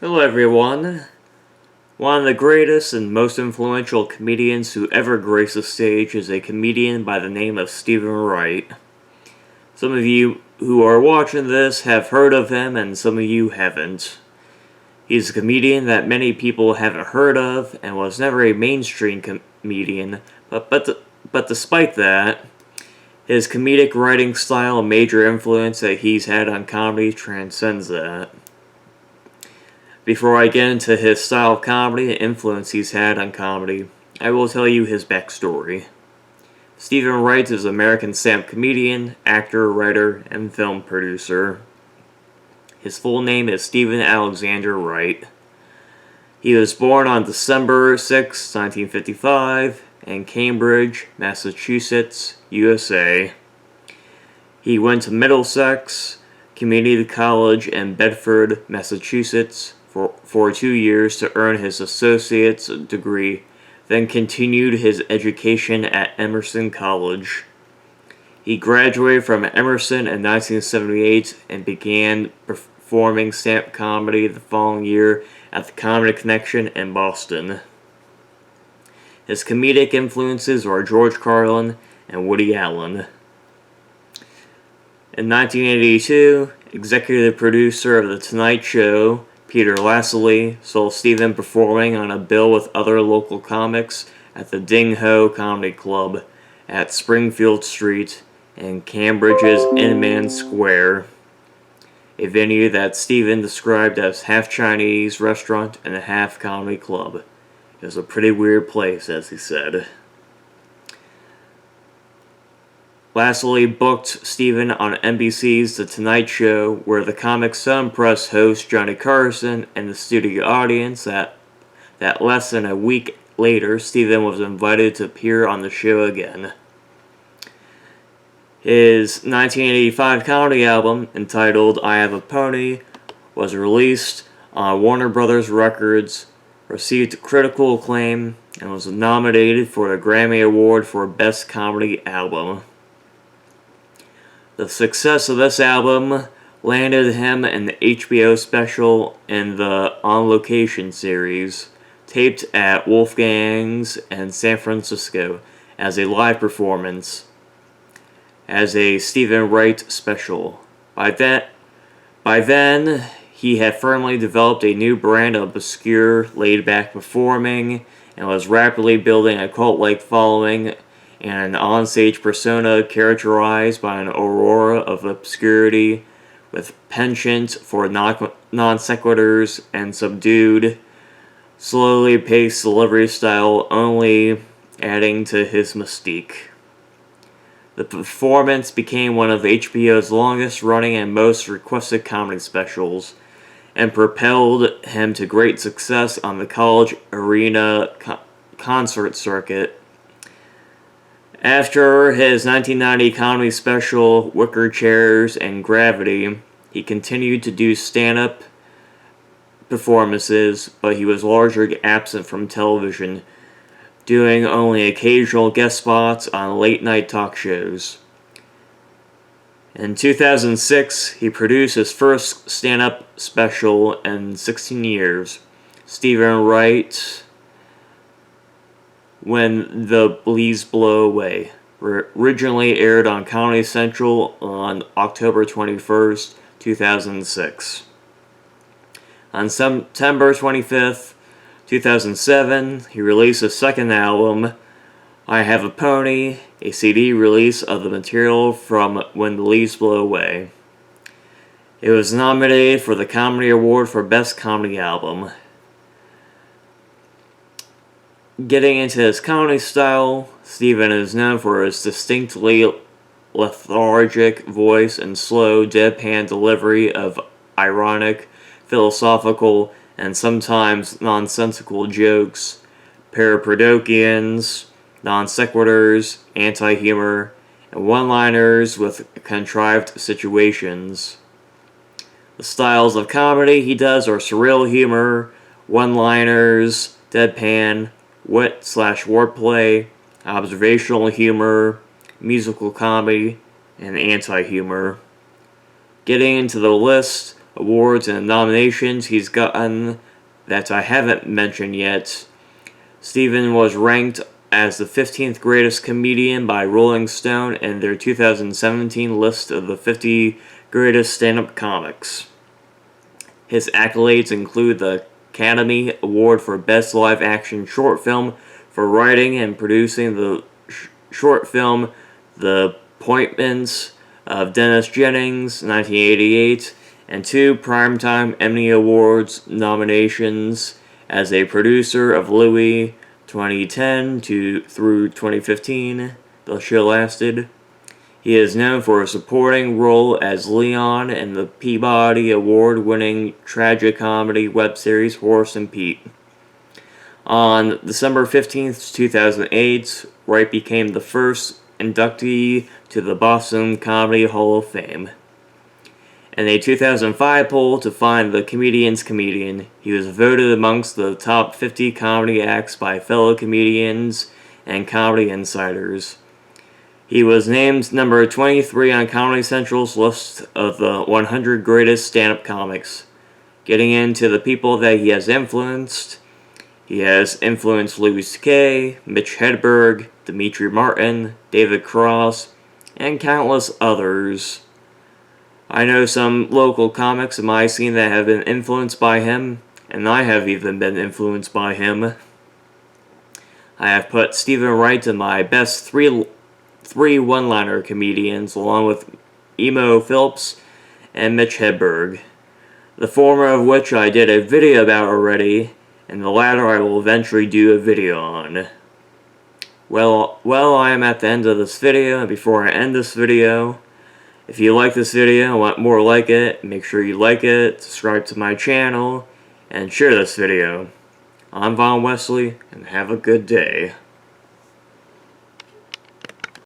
Hello everyone. One of the greatest and most influential comedians who ever graced the stage is a comedian by the name of Steven Wright. Some of you who are watching this have heard of him and some of you haven't. He's a comedian that many people haven't heard of and was never a mainstream comedian, but despite that, his comedic writing style and major influence that he's had on comedy transcends that. Before I get into his style of comedy and influence he's had on comedy, I will tell you his backstory. Steven Wright is an American stand-up comedian, actor, writer, and film producer. His full name is Steven Alexander Wright. He was born on December 6, 1955, in Cambridge, Massachusetts, USA. He went to Middlesex Community College in Bedford, Massachusetts, for 2 years to earn his associate's degree, then continued his education at Emerson College. He graduated from Emerson in 1978 and began performing stand-up comedy the following year at the Comedy Connection in Boston. His comedic influences are George Carlin and Woody Allen. In 1982, executive producer of The Tonight Show, Peter Lassley, saw Steven performing on a bill with other local comics at the Ding Ho Comedy Club at Springfield Street in Cambridge's Inman Square, a venue that Steven described as half Chinese restaurant and a half comedy club. It was a pretty weird place, as he said. Lassley booked Steven on NBC's The Tonight Show, where the comic so impressed host Johnny Carson and the studio audience that less than a week later, Steven was invited to appear on the show again. His 1985 comedy album, entitled I Have a Pony, was released on Warner Brothers Records, received critical acclaim, and was nominated for the Grammy Award for Best Comedy Album. The success of this album landed him an HBO special in the On Location series, taped at Wolfgang's in San Francisco as a live performance, as a Steven Wright special. By then, he had firmly developed a new brand of obscure, laid-back performing, and was rapidly building a cult-like following and an onstage persona characterized by an aura of obscurity, with penchant for non-sequiturs and subdued, slowly paced delivery style only adding to his mystique. The performance became one of HBO's longest-running and most requested comedy specials, and propelled him to great success on the college arena concert circuit. After his 1990 comedy special Wicker Chairs and Gravity, he continued to do stand-up performances, but he was largely absent from television, doing only occasional guest spots on late-night talk shows. In 2006, he produced his first stand-up special in 16 years, Steven Wright, When the Leaves Blow Away, originally aired on Comedy Central on October 21st, 2006. On September 25th, 2007, he released his second album, I Have a Pony, a CD release of the material from When the Leaves Blow Away. It was nominated for the Comedy Award for Best Comedy Album. Getting into his comedy style, Steven is known for his distinctly lethargic voice and slow, deadpan delivery of ironic, philosophical, and sometimes nonsensical jokes, paradoxians, non-sequiturs, anti-humor, and one-liners with contrived situations. The styles of comedy he does are surreal humor, one-liners, deadpan, wit/wordplay, observational humor, musical comedy, and anti-humor. Getting into the list awards and nominations he's gotten that I haven't mentioned yet. Steven was ranked as the 15th greatest comedian by Rolling Stone in their 2017 list of the 50 greatest stand-up comics. His accolades include the Academy Award for Best Live Action Short Film for writing and producing the short film The Appointments of Dennis Jennings, 1988, and 2 Primetime Emmy Awards nominations as a producer of Louie, 2010 through 2015. The show lasted. He is known for a supporting role as Leon in the Peabody Award-winning tragicomedy web series Horace and Pete. On December 15th, 2008, Wright became the first inductee to the Boston Comedy Hall of Fame. In a 2005 poll to find the comedian's comedian, he was voted amongst the top 50 comedy acts by fellow comedians and comedy insiders. He was named number 23 on Comedy Central's list of the 100 greatest stand-up comics. Getting into the people that he has influenced, he has influenced Louis C.K., Mitch Hedberg, Demetri Martin, David Cross, and countless others. I know some local comics in my scene that have been influenced by him, and I have even been influenced by him. I have put Steven Wright in my best three one-liner comedians, along with Emo Phillips and Mitch Hedberg, the former of which I did a video about already, and the latter I will eventually do a video on. Well, I am at the end of this video, and before I end this video, if you like this video and want more like it, make sure you like it, subscribe to my channel, and share this video. I'm Von Wesley, and have a good day.